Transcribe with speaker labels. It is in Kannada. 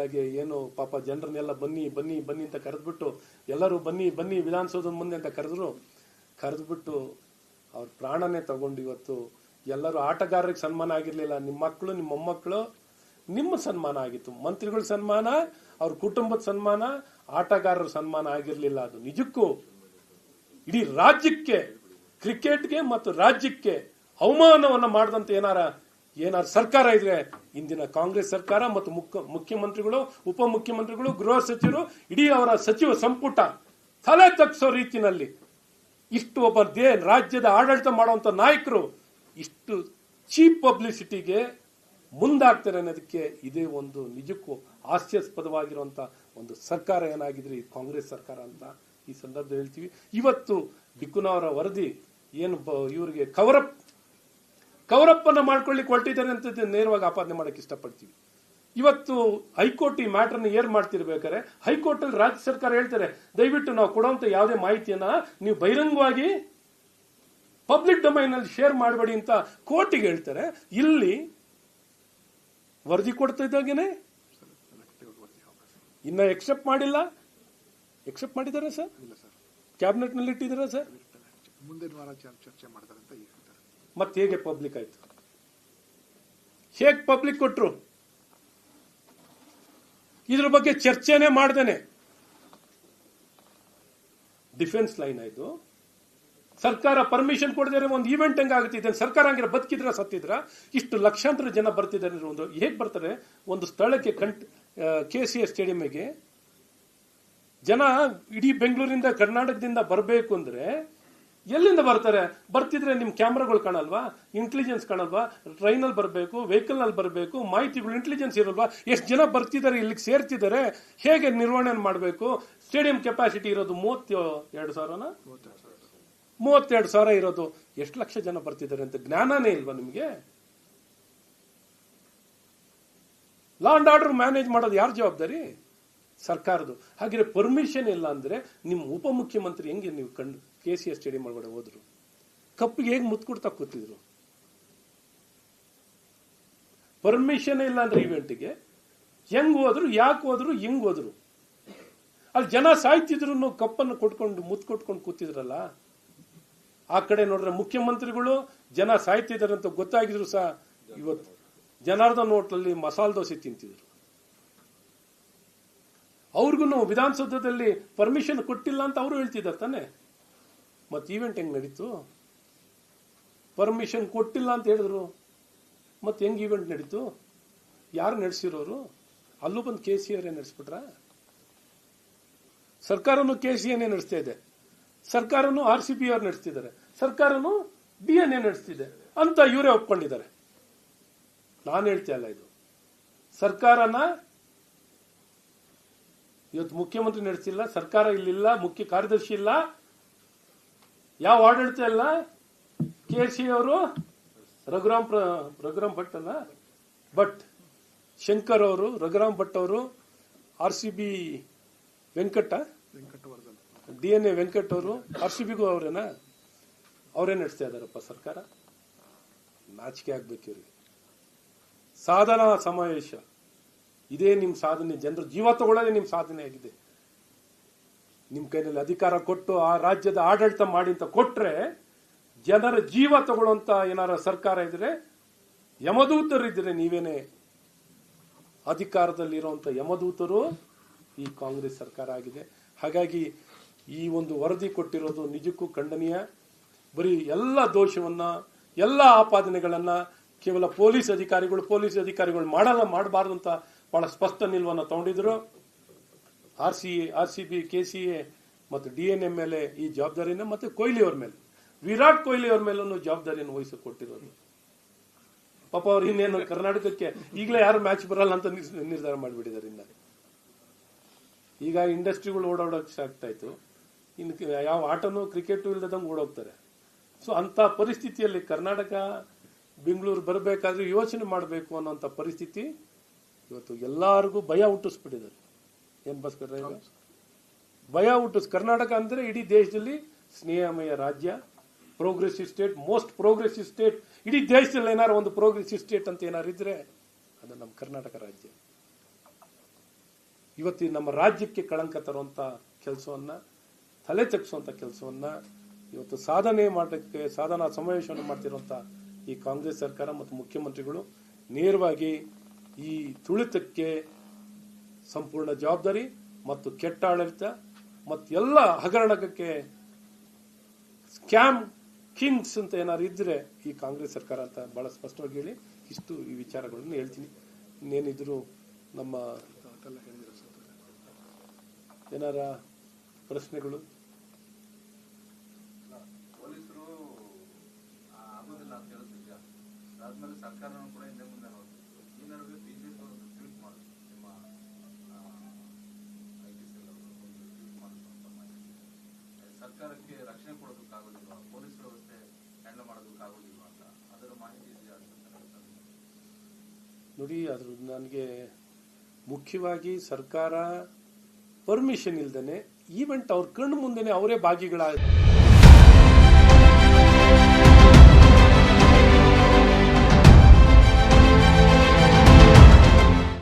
Speaker 1: ಹಾಗೆ ಏನು ಪಾಪ ಜನರನ್ನೆಲ್ಲ ಬನ್ನಿ ಬನ್ನಿ ಬನ್ನಿ ಅಂತ ಕರೆದ್ಬಿಟ್ಟು ಎಲ್ಲರೂ ಬನ್ನಿ ಬನ್ನಿ ವಿಧಾನಸೌಧದ ಮುಂದೆ ಅಂತ ಕರೆದ್ಬಿಟ್ಟು ಅವ್ರ ಪ್ರಾಣನೇ ತಗೊಂಡು ಇವತ್ತು ಎಲ್ಲರೂ ಆಟಗಾರರಿಗೆ ಸನ್ಮಾನ ಆಗಿರ್ಲಿಲ್ಲ. ನಿಮ್ಮ ಮಕ್ಕಳು ನಿಮ್ಮ ಮೊಮ್ಮಕ್ಕಳು ನಿಮ್ಮ ಸನ್ಮಾನ ಆಗಿತ್ತು. ಮಂತ್ರಿಗಳ ಸನ್ಮಾನ, ಅವ್ರ ಕುಟುಂಬದ ಸನ್ಮಾನ, ಆಟಗಾರರ ಸನ್ಮಾನ ಆಗಿರ್ಲಿಲ್ಲ. ಅದು ನಿಜಕ್ಕೂ ಇಡೀ ರಾಜ್ಯಕ್ಕೆ, ಕ್ರಿಕೆಟ್ಗೆ ಮತ್ತು ರಾಜ್ಯಕ್ಕೆ ಅವಮಾನವನ್ನ ಮಾಡದಂತ ಏನಾರ ಸರ್ಕಾರ ಇದ್ರೆ ಇಂದಿನ ಕಾಂಗ್ರೆಸ್ ಸರ್ಕಾರ ಮತ್ತು ಮುಖ್ಯಮಂತ್ರಿಗಳು, ಉಪಮುಖ್ಯಮಂತ್ರಿಗಳು, ಗೃಹ ಸಚಿವರು, ಇಡೀ ಅವರ ಸಚಿವ ಸಂಪುಟ ತಲೆ ತಗ್ಸೋ ರೀತಿನಲ್ಲಿ ಇಷ್ಟು ಒಬ್ಬ ರಾಜ್ಯದ ಆಡಳಿತ ಮಾಡುವಂತ ನಾಯಕರು ಇಷ್ಟು ಚೀಪ್ ಪಬ್ಲಿಸಿಟಿಗೆ ಮುಂದಾಗ್ತಾರೆ ಅನ್ನೋದಕ್ಕೆ ಇದೇ ಒಂದು ನಿಜಕ್ಕೂ ಹಾಸ್ಯಾಸ್ಪದವಾಗಿರುವಂತ ಒಂದು ಸರ್ಕಾರ ಏನಾಗಿದ್ರೆ ಈ ಕಾಂಗ್ರೆಸ್ ಸರ್ಕಾರ ಅಂತ ಈ ಸಂದರ್ಭದಲ್ಲಿ ಹೇಳ್ತೀವಿ. ಇವತ್ತು ಬಿಕ್ಕುನವರ ವರದಿ ಏನು ಇವರಿಗೆ ಕವರಪ್ಪನ್ನ ಮಾಡ್ಕೊಳ್ಳಿಕ್ಕೆ ಹೊರಟಿದ್ದಾರೆ ಅಂತ ನೇರವಾಗಿ ಆಪಾದನೆ ಮಾಡಕ್ಕೆ ಇಷ್ಟಪಡ್ತೀವಿ. ಇವತ್ತು ಹೈಕೋರ್ಟ್ ಈ ಮ್ಯಾಟರ್ನ ಏರ್ ಮಾಡ್ತಿರ್ಬೇಕಾದ್ರೆ ಹೈಕೋರ್ಟ್ ಅಲ್ಲಿ ರಾಜ್ಯ ಸರ್ಕಾರ ಹೇಳ್ತಾರೆ, ದಯವಿಟ್ಟು ನಾವು ಕೊಡುವಂತ ಯಾವುದೇ ಮಾಹಿತಿಯನ್ನ ನೀವು ಬಹಿರಂಗವಾಗಿ ಪಬ್ಲಿಕ್ ಡೊಮೈನ್ ಅಲ್ಲಿ ಶೇರ್ ಮಾಡಬೇಡಿ ಅಂತ ಕೋರ್ಟಿಗೆ ಹೇಳ್ತಾರೆ. ಇಲ್ಲಿ ವರದಿ ಕೊಡ್ತಾ ಇದ್ದಾಗೇನೆ ಇನ್ನ ಎಕ್ಸೆಪ್ಟ್ ಮಾಡಿಲ್ಲ. ಎಕ್ಸೆಪ್ಟ್ ಮಾಡಿದ್ದಾರೆ ಸರ್, ಕ್ಯಾಬಿನೆಟ್ ನಲ್ಲಿ ಇಟ್ಟಿದ್ದಾರೆ ಸರ್,
Speaker 2: ಮುಂದಿನ ವಾರ ಚರ್ಚೆ ಮಾಡ್ತಾರೆ ಅಂತ ಹೇಳ್ತಾರೆ.
Speaker 1: ಮತ್ತೆ ಹೇಗೆ ಪಬ್ಲಿಕ್ ಆಯ್ತು? ಹೇಗೆ ಪಬ್ಲಿಕ್ ಕೊಟ್ರು? ಇದ್ರ ಬಗ್ಗೆ ಚರ್ಚೆನೆ ಮಾಡ್ದೇನೆ ಡಿಫೆನ್ಸ್ ಲೈನ್ ಆಯ್ತು. ಸರ್ಕಾರ ಪರ್ಮಿಷನ್ ಕೊಡದೇ ಒಂದು ಈವೆಂಟ್ ಹಂಗಾಗುತ್ತೆ. ಸರ್ಕಾರ ಹಂಗಿರ ಬದುಕಿದ್ರ ಸತ್ತಿದ್ರ ಇಷ್ಟು ಲಕ್ಷಾಂತರ ಜನ ಬರ್ತಿದ್ದಾರೆ. ಒಂದು ಹೇಗೆ ಬರ್ತಾರೆ ಒಂದು ಸ್ಥಳಕ್ಕೆ KCA ಸ್ಟೇಡಿಯಂಗೆ ಜನ ಇಡೀ ಬೆಂಗಳೂರಿಂದ ಕರ್ನಾಟಕದಿಂದ ಬರಬೇಕು ಅಂದ್ರೆ ಎಲ್ಲಿಂದ ಬರ್ತಿದ್ರೆ ನಿಮ್ ಕ್ಯಾಮ್ರಾಗಳು ಕಾಣಲ್ವಾ, ಇಂಟೆಲಿಜೆನ್ಸ್ ಕಾಣಲ್ವಾ? ಟ್ರೈನಲ್ಲಿ ಬರಬೇಕು, ವೆಹಿಕಲ್ ನಲ್ಲಿ ಬರಬೇಕು, ಮಾಹಿತಿಗಳು ಇಂಟೆಲಿಜೆನ್ಸ್ ಇರಲ್ವಾ? ಎಷ್ಟು ಜನ ಬರ್ತಿದ್ದಾರೆ, ಇಲ್ಲಿಗೆ ಸೇರ್ತಿದ್ದಾರೆ, ಹೇಗೆ ನಿರ್ವಹಣೆ ಮಾಡಬೇಕು? ಸ್ಟೇಡಿಯಂ ಕೆಪಾಸಿಟಿ ಇರೋದು 32,000 ಇರೋದು, ಎಷ್ಟು ಲಕ್ಷ ಜನ ಬರ್ತಿದ್ದಾರೆ ಅಂತ ಜ್ಞಾನನೇ ಇಲ್ವಾ ನಿಮ್ಗೆ? ಲಾ ಅಂಡ್ ಆರ್ಡರ್ ಮ್ಯಾನೇಜ್ ಮಾಡೋದು ಯಾರ ಜವಾಬ್ದಾರಿ? ಸರ್ಕಾರದ್ದು. ಹಾಗೆ ಪರ್ಮಿಷನ್ ಇಲ್ಲ ಅಂದ್ರೆ ನಿಮ್ಮ ಉಪಮುಖ್ಯಮಂತ್ರಿ ಹೆಂಗೆ ನೀವು KCA ಸ್ಟೇಡಿಯಂ ಒಳಗಡೆ ಹೋದ್ರು? ಕಪ್ಪಿಗೆ ಹೇಗೆ ಮುತ್ಕೊಡ್ತಾ ಕೂತಿದ್ರು? ಪರ್ಮಿಷನ್ ಇಲ್ಲ ಅಂದ್ರೆ ಇವೆಂಟ್ಗೆ ಹೆಂಗ್ ಹೋದ್ರು, ಯಾಕೆ ಹೋದ್ರು, ಹೆಂಗ್ ಹೋದ್ರು? ಅಲ್ಲಿ ಜನ ಸಾಯ್ತಿದ್ರು, ಕಪ್ಪನ್ನು ಮುತ್ಕೊಟ್ಕೊಂಡು ಕೂತಿದ್ರಲ್ಲ. ಆ ಕಡೆ ನೋಡ್ರೆ ಮುಖ್ಯಮಂತ್ರಿಗಳು ಜನ ಸಾಯ್ತಿದ್ದಾರೆ ಅಂತ ಗೊತ್ತಾಗಿದ್ರು ಸಹ ಇವತ್ತು ಜನಾರ್ದನ್ ಹೋಟ್ಲಲ್ಲಿ ಮಸಾಲೆ ದೋಸೆ ತಿಂತಿದ್ರು. ಅವ್ರಿಗೂ ವಿಧಾನಸೌಧದಲ್ಲಿ ಪರ್ಮಿಷನ್ ಕೊಟ್ಟಿಲ್ಲ ಅಂತ ಅವರು ಹೇಳ್ತಿದ್ದಾರೆ ತಾನೆ. ಮತ್ತೆ ಈವೆಂಟ್ ಹೆಂಗ್ ನಡೀತು? ಪರ್ಮಿಷನ್ ಕೊಟ್ಟಿಲ್ಲ ಅಂತ ಹೇಳಿದ್ರು, ಮತ್ತೆ ಹೆಂಗ್ ಈವೆಂಟ್ ನಡೀತು? ಯಾರು ನಡೆಸಿರೋರು? ಅಲ್ಲೂ ಬಂದು KCA ನಡೆಸ್ಬಿಟ್ರ? ಸರ್ಕಾರನು KCA ನಡೆಸ್ತಾ ಇದೆ, ಸರ್ಕಾರನು RCB ಅವ್ರು ನಡೆಸ್ತಿದ್ದಾರೆ, ಸರ್ಕಾರನು DNA ನಡೆಸ್ತಿದೆ ಅಂತ ಇವರೇ ಒಪ್ಕೊಂಡಿದ್ದಾರೆ. ನಾನು ಹೇಳ್ತಾ ಇಲ್ಲ, ಇದು ಸರ್ಕಾರನ ಇವತ್ತು ಮುಖ್ಯಮಂತ್ರಿ ನಡೆಸಿಲ್ಲ, ಸರ್ಕಾರ ಇಲ್ಲಿಲ್ಲ, ಮುಖ್ಯ ಕಾರ್ಯದರ್ಶಿ ಇಲ್ಲ, ಯಾವ ಆಡಳಿತ ಇಲ್ಲ. KCA ಅವರು ರಘುರಾಮ್ ಭಟ್ ಅಲ್ಲ, ಶಂಕರ್ ಅವರು, ರಘುರಾಮ್ ಭಟ್ ಅವರು, RCB ವೆಂಕಟವರ್ಧನ್, DNA ವೆಂಕಟ್ ಅವರು, RCBಗೂ ಅವರೇ ನಡೆಸ್ತಾ ಇದಾರಪ್ಪ ಸರ್ಕಾರ. ನಾಚಿಕೆ ಆಗ್ಬೇಕು ಇವ್ರಿಗೆ. ಸಾಧನಾ ಸಮಾವೇಶ ಇದೇ ನಿಮ್ ಸಾಧನೆ. ಜನರ ಜೀವ ತಗೊಳ್ಳೋದೇ ನಿಮ್ ಸಾಧನೆ ಆಗಿದೆ. ನಿಮ್ ಕೈನಲ್ಲಿ ಅಧಿಕಾರ ಕೊಟ್ಟು ಆ ರಾಜ್ಯದ ಆಡಳಿತ ಮಾಡಿ ಅಂತ ಕೊಟ್ರೆ, ಜನರ ಜೀವ ತಗೊಳ್ಳುವಂತ ಏನಾರ ಸರ್ಕಾರ ಇದ್ರೆ, ಯಮದೂತರಿದ್ರೆ ನೀವೇನೆ ಅಧಿಕಾರದಲ್ಲಿರುವಂತ ಯಮದೂತರು ಈ ಕಾಂಗ್ರೆಸ್ ಸರ್ಕಾರ ಆಗಿದೆ. ಹಾಗಾಗಿ ಈ ಒಂದು ವರದಿ ಕೊಟ್ಟಿರೋದು ನಿಜಕ್ಕೂ ಖಂಡನೀಯ. ಬರೀ ಎಲ್ಲ ದೋಷವನ್ನ, ಎಲ್ಲ ಆಪಾದನೆಗಳನ್ನ ಕೇವಲ ಪೊಲೀಸ್ ಅಧಿಕಾರಿಗಳು ಮಾಡಬಾರ್ದು ಅಂತ ಬಹಳ ಸ್ಪಷ್ಟ ನಿಲುವನ್ನು ತಗೊಂಡಿದ್ರು. RCB, KCA ಮತ್ತು DNA ಮೇಲೆ ಈ ಜವಾಬ್ದಾರಿನ, ಮತ್ತೆ ವಿರಾಟ್ ಕೊಹ್ಲಿ ಅವ್ರ ಮೇಲೂ ಜವಾಬ್ದಾರಿಯನ್ನು ವಹಿಸಿ ಕೊಟ್ಟಿರೋದು. ಪಾಪ ಅವ್ರು ಇನ್ನೇನು ಕರ್ನಾಟಕಕ್ಕೆ ಈಗಲೇ ಯಾರು ಮ್ಯಾಚ್ ಬರಲ್ಲ ಅಂತ ನಿರ್ಧಾರ ಮಾಡಿಬಿಟ್ಟಿದ್ದಾರೆ. ಈಗ ಇಂಡಸ್ಟ್ರಿಗಳು ಓಡಾಡೋಕೆ ಆಗ್ತಾ ಇತ್ತು, ಇನ್ನು ಯಾವ ಆಟನೂ ಕ್ರಿಕೆಟ್ ಇಲ್ಲದಂಗೆ ಓಡೋಗ್ತಾರೆ. ಸೊ ಅಂತ ಪರಿಸ್ಥಿತಿಯಲ್ಲಿ ಕರ್ನಾಟಕ ಬೆಂಗಳೂರು ಬರಬೇಕಾದ್ರೆ ಯೋಚನೆ ಮಾಡಬೇಕು ಅನ್ನೋಂಥ ಪರಿಸ್ಥಿತಿ ಇವತ್ತು ಎಲ್ಲರಿಗೂ ಭಯ ಹುಟ್ಟಿಸ್ಬಿಟ್ಟಿದ್ದಾರೆ. ಏನ್ ಭಾಸ್ಕರ್ ಈಗ ಭಯ ಕರ್ನಾಟಕ ಅಂದ್ರೆ ಇಡೀ ದೇಶದಲ್ಲಿ ಸ್ನೇಹಮಯ ರಾಜ್ಯ, progressive state, most progressive state. ಇಡೀ ದೇಶದಲ್ಲಿ ಏನಾರು ಒಂದು ಪ್ರೋಗ್ರೆಸಿವ್ ಸ್ಟೇಟ್ ಅಂತ ಏನಾರು ಇದ್ರೆ ಅದು ನಮ್ಮ ಕರ್ನಾಟಕ ರಾಜ್ಯ. ಇವತ್ತು ನಮ್ಮ ರಾಜ್ಯಕ್ಕೆ ಕಳಂಕ ತರುವಂತ ಕೆಲಸವನ್ನ, ತಲೆ ತಗ್ಗಿಸುವಂತ ಕೆಲಸವನ್ನ ಇವತ್ತು ಸಾಧನಾ ಸಮಾವೇಶವನ್ನು ಮಾಡ್ತಿರುವಂತ ಈ ಕಾಂಗ್ರೆಸ್ ಸರ್ಕಾರ ಮತ್ತು ಮುಖ್ಯಮಂತ್ರಿಗಳು ನೇರವಾಗಿ ಈ ತುಳಿತಕ್ಕೆ ಸಂಪೂರ್ಣ ಜವಾಬ್ದಾರಿ ಮತ್ತು ಕೆಟ್ಟ ಆಡಳಿತ ಮತ್ತು ಎಲ್ಲ ಹಗರಣಕ್ಕೆ ಸ್ಕ್ಯಾಮ್ ಕಿಂಗ್ಸ್ ಅಂತ ಏನಾದ್ರು ಇದ್ರೆ ಈ ಕಾಂಗ್ರೆಸ್ ಸರ್ಕಾರ ಅಂತ ಬಹಳ ಸ್ಪಷ್ಟವಾಗಿ ಹೇಳಿ ಇಷ್ಟು ಈ ವಿಚಾರಗಳನ್ನು ಹೇಳ್ತೀನಿ. ಇನ್ನೇನಿದ್ರು ನಮ್ಮ ಏನಾರ ಪ್ರಶ್ನೆಗಳು?
Speaker 3: ಪೊಲೀಸರು ಆಗೋದಿಲ್ಲ ಅಂತ ಹೇಳ್ತಿದ್ಯಾ, ಅದಾದ್ಮೇಲೆ ಸರ್ಕಾರನೂ ಕೂಡ ಹಿಂದೆ ಮುಂದೆ ನೋಡ್ತಿತ್ತು. ಈ ನಡುವೆ ಬಿಜೆಪಿ ಅವರು ಟ್ವೀಟ್ ಮಾಡಿದ್ರು, ನಿಮ್ಮ ಐಟಿ ಸೆಲ್ ಅವರು ಒಂದು ಟ್ವೀಟ್ ಮಾಡಿದ್ರು, ಸರ್ಕಾರಕ್ಕೆ ರಕ್ಷಣೆ ಕೊಡೋದಕ್ಕಾಗೋದಿಲ್ವಾ, ಪೊಲೀಸ್ ವ್ಯವಸ್ಥೆ ಹ್ಯಾಂಡಲ್ ಮಾಡೋದಕ್ಕಾಗೋದಿಲ್ವಾ ಅಂತ. ಅದರ ಮಾಹಿತಿ ಇದೆಯಾ?
Speaker 1: ನೋಡಿ, ಅದ್ರ ನನಗೆ ಮುಖ್ಯವಾಗಿ ಸರ್ಕಾರ ಪರ್ಮಿಷನ್ ಇಲ್ದೇನೆ ಈವೆಂಟ್ ಅವ್ರ ಕಣ್ಣು ಮುಂದೆನೆ ಅವರೇ ಭಾಗಿಗಳಾಗ